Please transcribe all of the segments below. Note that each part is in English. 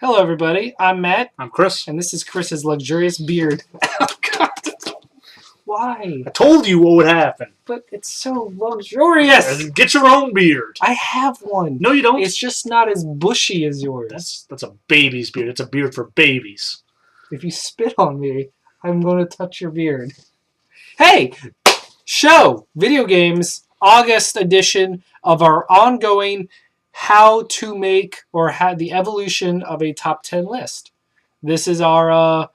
Hello, everybody. I'm Matt, I'm Chris. and this is Chris's luxurious beard. Oh, God. Why? I told you what would happen. But it's so luxurious. Get your own beard. I have one. No, you don't. It's just not as bushy as yours. That's a baby's beard. It's a beard for babies. If you spit on me, I'm going to touch your beard. Hey! Show! Video Games, August edition of our ongoing how to make or the evolution of a top 10 list. This is our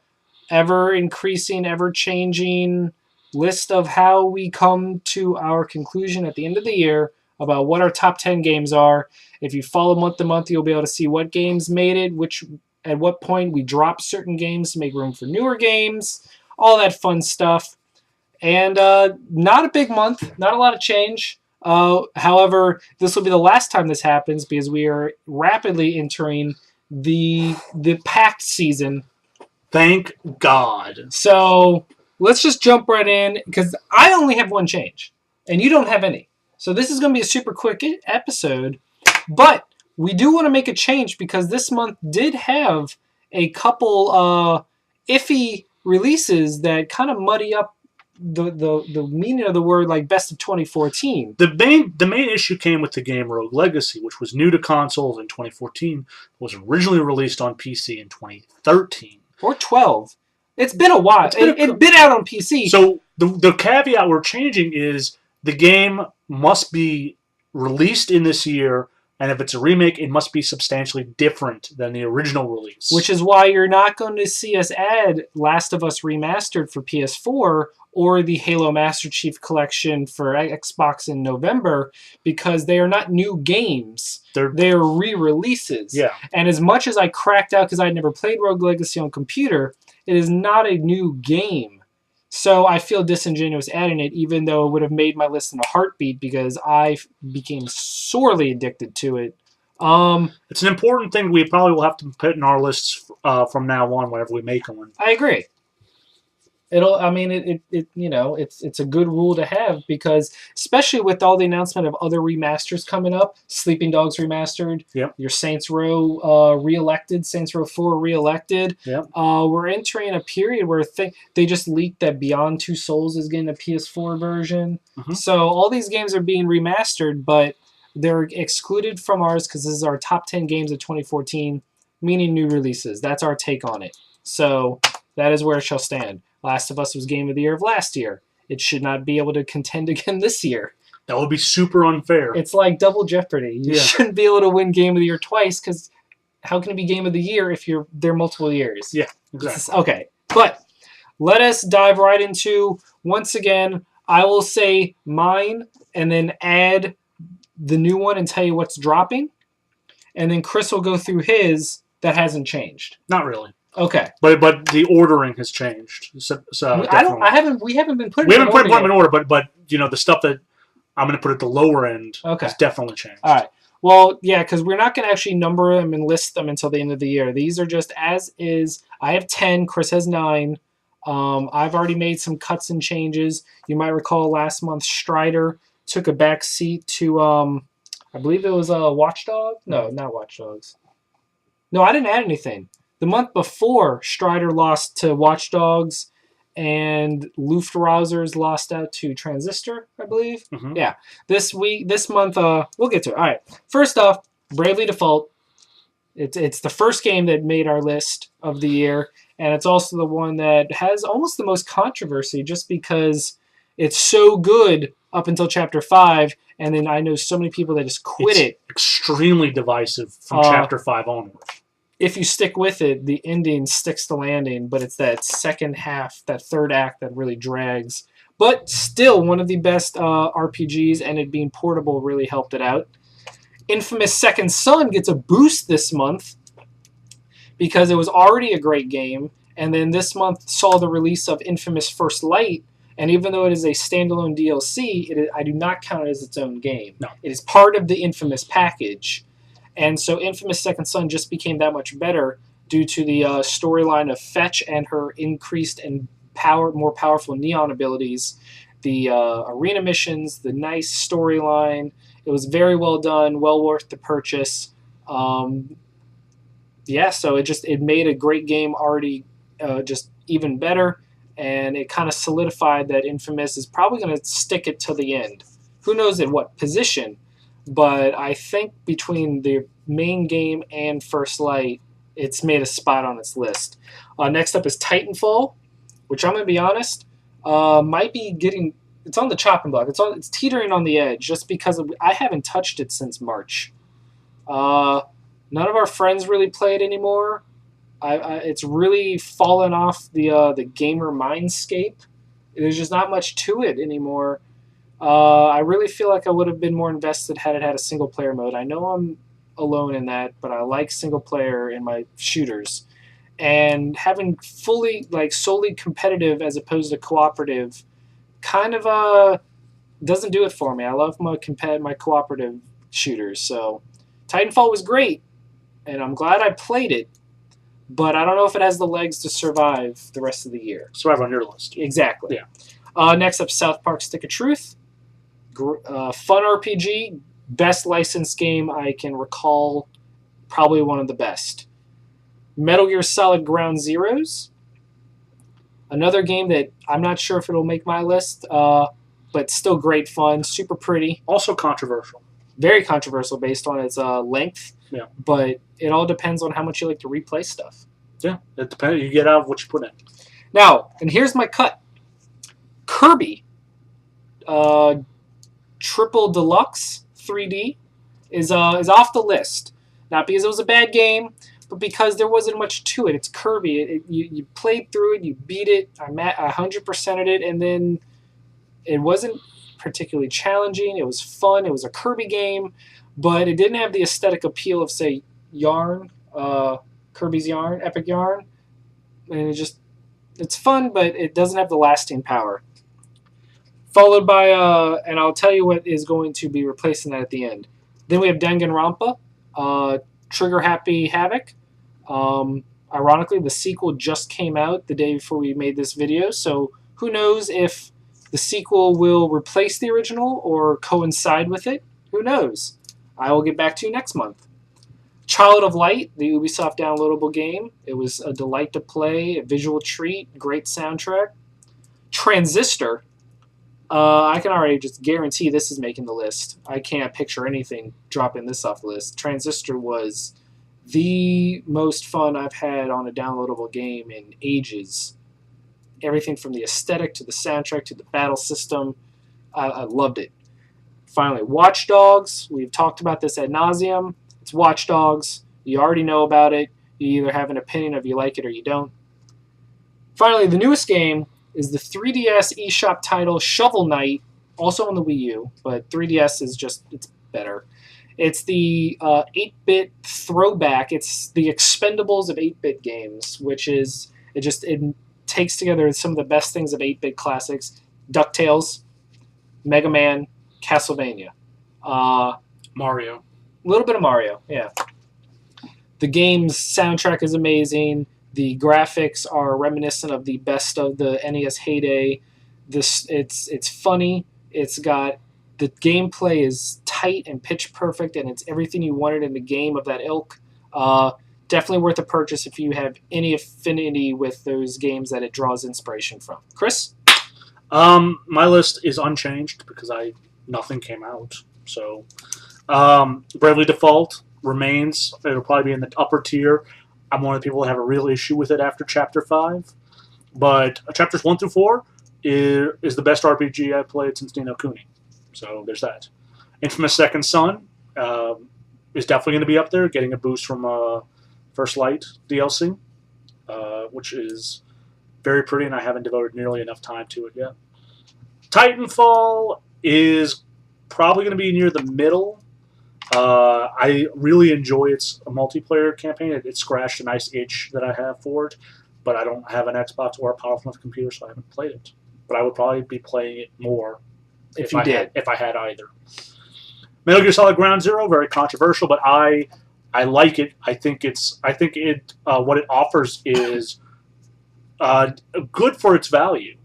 ever-increasing, ever-changing list of how we come to our conclusion at the end of the year about what our top 10 games are. If you follow month to month, you'll be able to see what games made it, at what point we drop certain games to make room for newer games, all that fun stuff. And not a big month, not a lot of change. However, this will be the last time this happens because we are rapidly entering the packed season. Thank God. So let's just jump right in because I only have one change and you don't have any. So this is going to be a super quick episode. But we do want to make a change because this month did have a couple iffy releases that kind of muddy up the meaning of the word, like best of 2014. The main issue came with the game Rogue Legacy, which was new to consoles in 2014, was originally released on PC in 2013. Or 12. It's been a while. It's been out on PC. So the caveat we're changing is the game must be released in this year, and if it's a remake, it must be substantially different than the original release. Which is why you're not going to see us add Last of Us Remastered for PS4 or the Halo Master Chief Collection for Xbox in November, because they are not new games. They're re-releases. Yeah. And as much as I cracked out because I had never played Rogue Legacy on computer, it is not a new game. So I feel disingenuous adding it, even though it would have made my list in a heartbeat because I became sorely addicted to it. It's an important thing we probably will have to put in our lists from now on whenever we make one. I agree. It's a good rule to have because, especially with all the announcement of other remasters coming up, Sleeping Dogs Remastered, yep. Your Saints Row re-elected, Saints Row 4 re-elected. Yep. We're entering a period where they just leaked that Beyond Two Souls is getting a PS4 version. Mm-hmm. So all these games are being remastered, but they're excluded from ours because this is our top 10 games of 2014, meaning new releases. That's our take on it. So that is where it shall stand. Last of Us was Game of the Year of last year. It should not be able to contend again this year. That would be super unfair. It's like Double Jeopardy. You shouldn't be able to win Game of the Year twice because how can it be Game of the Year if you're there multiple years? Yeah, exactly. Okay, but let us dive right into, once again, I will say mine and then add the new one and tell you what's dropping. And then Chris will go through his that hasn't changed. Not really. Okay, but the ordering has changed. So we haven't been putting. We haven't put them in order, but the stuff that I'm going to put at the lower end has definitely changed. All right. Well, yeah, because we're not going to actually number them and list them until the end of the year. These are just as is. I have 10. Chris has 9. I've already made some cuts and changes. You might recall last month Strider took a back seat to I believe it was Watch Dogs. No, not Watch Dogs. No, I didn't add anything. The month before, Strider lost to Watch Dogs, and Luftrausers lost out to Transistor, I believe. Mm-hmm. Yeah. This month, we'll get to it. All right. First off, Bravely Default. It's the first game that made our list of the year, and it's also the one that has almost the most controversy just because it's so good up until Chapter 5, and then I know so many people that just quit it. Extremely divisive from Chapter 5 onward. If you stick with it, the ending sticks the landing, but it's that second half, that third act that really drags. But still, one of the best RPGs, and it being portable really helped it out. Infamous Second Son gets a boost this month because it was already a great game, and then this month saw the release of Infamous First Light, and even though it is a standalone DLC, I do not count it as its own game. No. It is part of the Infamous package. And so Infamous Second Son just became that much better due to the storyline of Fetch and her increased and more powerful Neon abilities, the arena missions, the nice storyline. It was very well done, well worth the purchase. yeah, so it made a great game already just even better, and it kind of solidified that Infamous is probably going to stick it to the end. Who knows in what position, but I think between the main game and First Light, it's made a spot on its list. Next up is Titanfall, which I'm going to be honest, might be getting. It's on the chopping block. It's teetering on the edge just because I haven't touched it since March. None of our friends really play it anymore. It's really fallen off the gamer mindscape. There's just not much to it anymore. I really feel like I would have been more invested had it had a single player mode. I know I'm alone in that, but I like single player in my shooters. And having fully solely competitive as opposed to cooperative kind of doesn't do it for me. I love my cooperative shooters. So Titanfall was great, and I'm glad I played it, but I don't know if it has the legs to survive the rest of the year. Survive on your list. Exactly. Yeah. Next up, South Park Stick of Truth. Fun RPG. Best licensed game I can recall. Probably one of the best. Metal Gear Solid Ground Zeroes. Another game that I'm not sure if it'll make my list, but still great fun. Super pretty. Also controversial. Very controversial based on its length. Yeah. But it all depends on how much you like to replay stuff. Yeah, it depends. You get out what you put in. Now, and here's my cut. Kirby, Triple Deluxe 3D is off the list. Not because it was a bad game, but because there wasn't much to it. It's Kirby. You played through it, you beat it. I 100%ed it, and then it wasn't particularly challenging. It was fun. It was a Kirby game, but it didn't have the aesthetic appeal of, say, Yarn, Kirby's Yarn, Epic Yarn. And it's fun, but it doesn't have the lasting power. Followed by, and I'll tell you what is going to be replacing that at the end. Then we have Danganronpa, Trigger Happy Havoc. Ironically, the sequel just came out the day before we made this video, so who knows if the sequel will replace the original or coincide with it? Who knows? I will get back to you next month. Child of Light, the Ubisoft downloadable game. It was a delight to play, a visual treat, great soundtrack. Transistor. I can already just guarantee this is making the list. I can't picture anything dropping this off the list. Transistor was the most fun I've had on a downloadable game in ages. Everything from the aesthetic to the soundtrack to the battle system. I loved it. Finally, Watch Dogs. We've talked about this ad nauseum. It's Watch Dogs. You already know about it. You either have an opinion of you like it or you don't. Finally, the newest game is the 3DS eShop title Shovel Knight, also on the Wii U, but 3DS is it's better. It's the 8-bit throwback. It's the Expendables of 8-bit games, which is, it takes together some of the best things of 8-bit classics. DuckTales, Mega Man, Castlevania. Mario. A little bit of Mario, yeah. The game's soundtrack is amazing. The graphics are reminiscent of the best of the NES heyday. It's funny. It's got the gameplay is tight and pitch perfect, and it's everything you wanted in the game of that ilk. Definitely worth a purchase if you have any affinity with those games that it draws inspiration from. Chris? My list is unchanged because nothing came out. So, Bravely Default remains. It'll probably be in the upper tier. I'm one of the people that have a real issue with it after Chapter 5. But Chapters 1 through 4 is the best RPG I've played since Ni no Kuni. So there's that. Infamous Second Son is definitely going to be up there, getting a boost from First Light DLC, which is very pretty, and I haven't devoted nearly enough time to it yet. Titanfall is probably going to be near the middle. I really enjoy its multiplayer campaign. It scratched a nice itch that I have for it, but I don't have an Xbox or a powerful enough computer, so I haven't played it. But I would probably be playing it more if I had either. Metal Gear Solid Ground Zero, very controversial, but I like it. I think it what it offers is good for its value.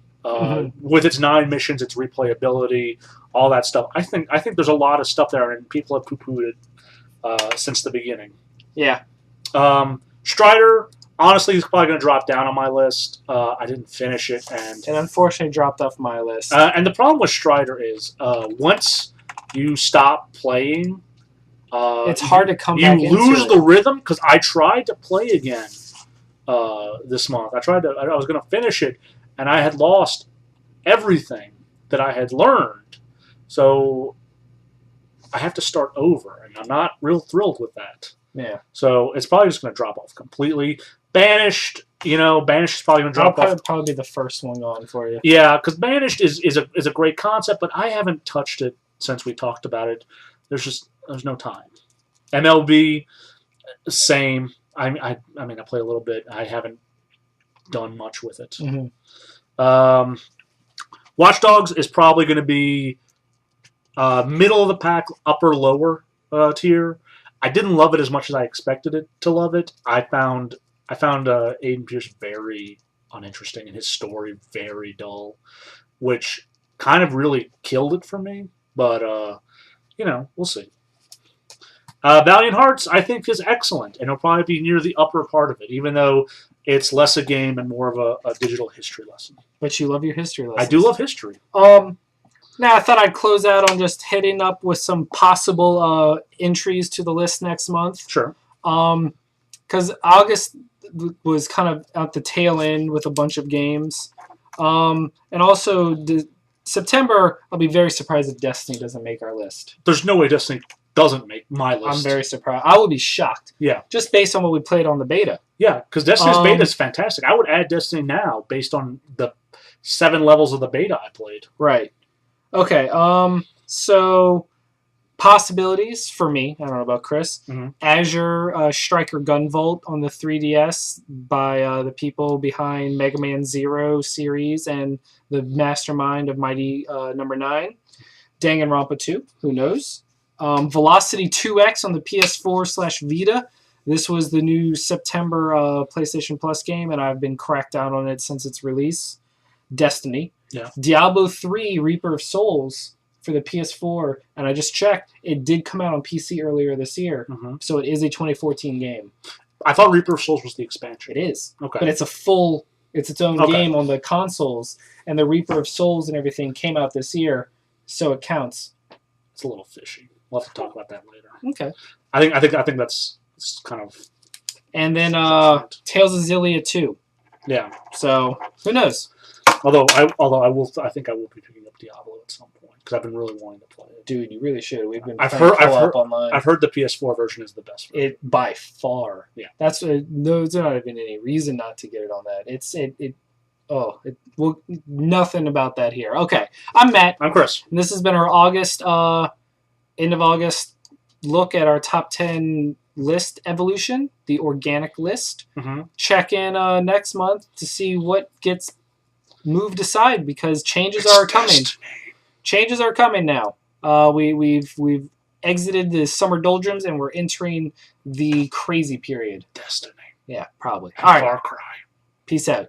With its 9 missions, its replayability, all that stuff. I think there's a lot of stuff there, and people have poo-pooed it since the beginning. Yeah. Strider, honestly, is probably going to drop down on my list. I didn't finish it, and unfortunately dropped off my list. And the problem with Strider is once you stop playing, it's hard to come back into it. You lose the rhythm, because I tried to play again this month. I was going to finish it, and I had lost everything that I had learned. So I have to start over, and I'm not real thrilled with that. Yeah. So it's probably just going to drop off completely. Banished, Banished is probably going to drop off. Probably be the first one on for you. Yeah, because Banished is a great concept, but I haven't touched it since we talked about it. There's no time. MLB, same. I mean, I play a little bit. I haven't done much with it. Mm-hmm. Watch Dogs is probably going to be middle of the pack, upper lower tier. I didn't love it as much as I expected it to love it. I found Aiden Pierce very uninteresting and his story very dull, which kind of really killed it for me. But we'll see. Valiant Hearts, I think, is excellent, and it'll probably be near the upper part of it, even though it's less a game and more of a digital history lesson. But you love your history lessons. I do love history. Now, I thought I'd close out on just hitting up with some possible entries to the list next month. Sure. Because August was kind of at the tail end with a bunch of games. And also, September, I'll be very surprised if Destiny doesn't make our list. There's no way Destiny doesn't make my list. I'm very surprised. I would be shocked. Yeah. Just based on what we played on the beta. Yeah, because Destiny's beta is fantastic. I would add Destiny now based on the 7 levels of the beta I played. Right. Okay, so possibilities for me, I don't know about Chris, Azure Striker Gunvolt on the 3DS by the people behind Mega Man Zero series and the mastermind of Mighty Number 9. Danganronpa 2, who knows? Velocity 2X on the PS4/Vita. This was the new September PlayStation Plus game, and I've been cracked out on it since its release. Destiny. Yeah. Diablo 3 Reaper of Souls for the PS4, and I just checked, it did come out on PC earlier this year, so it is a 2014 game. I thought Reaper of Souls was the expansion. It is. Okay. But it's its own game on the consoles, and the Reaper of Souls and everything came out this year, so it counts. It's a little fishy. We'll have to talk about that later. Okay. I think that's kind of... And then Tales of Xillia 2. Yeah. So, who knows? Although I think I will be picking up Diablo at some point because I've been really wanting to play it. Dude, you really should. We've been online. I've heard the PS4 version is the best version. It by far. Yeah. That's there's not even any reason not to get it on that. Nothing about that here. Okay, I'm Matt. I'm Chris. And this has been our August, end of August look at our top 10 list evolution, the organic list. Check in next month to see what gets moved aside because changes are coming. Changes are coming now. We've exited the summer doldrums and we're entering the crazy period. Destiny. Yeah, probably. All right. Far Cry. Peace out.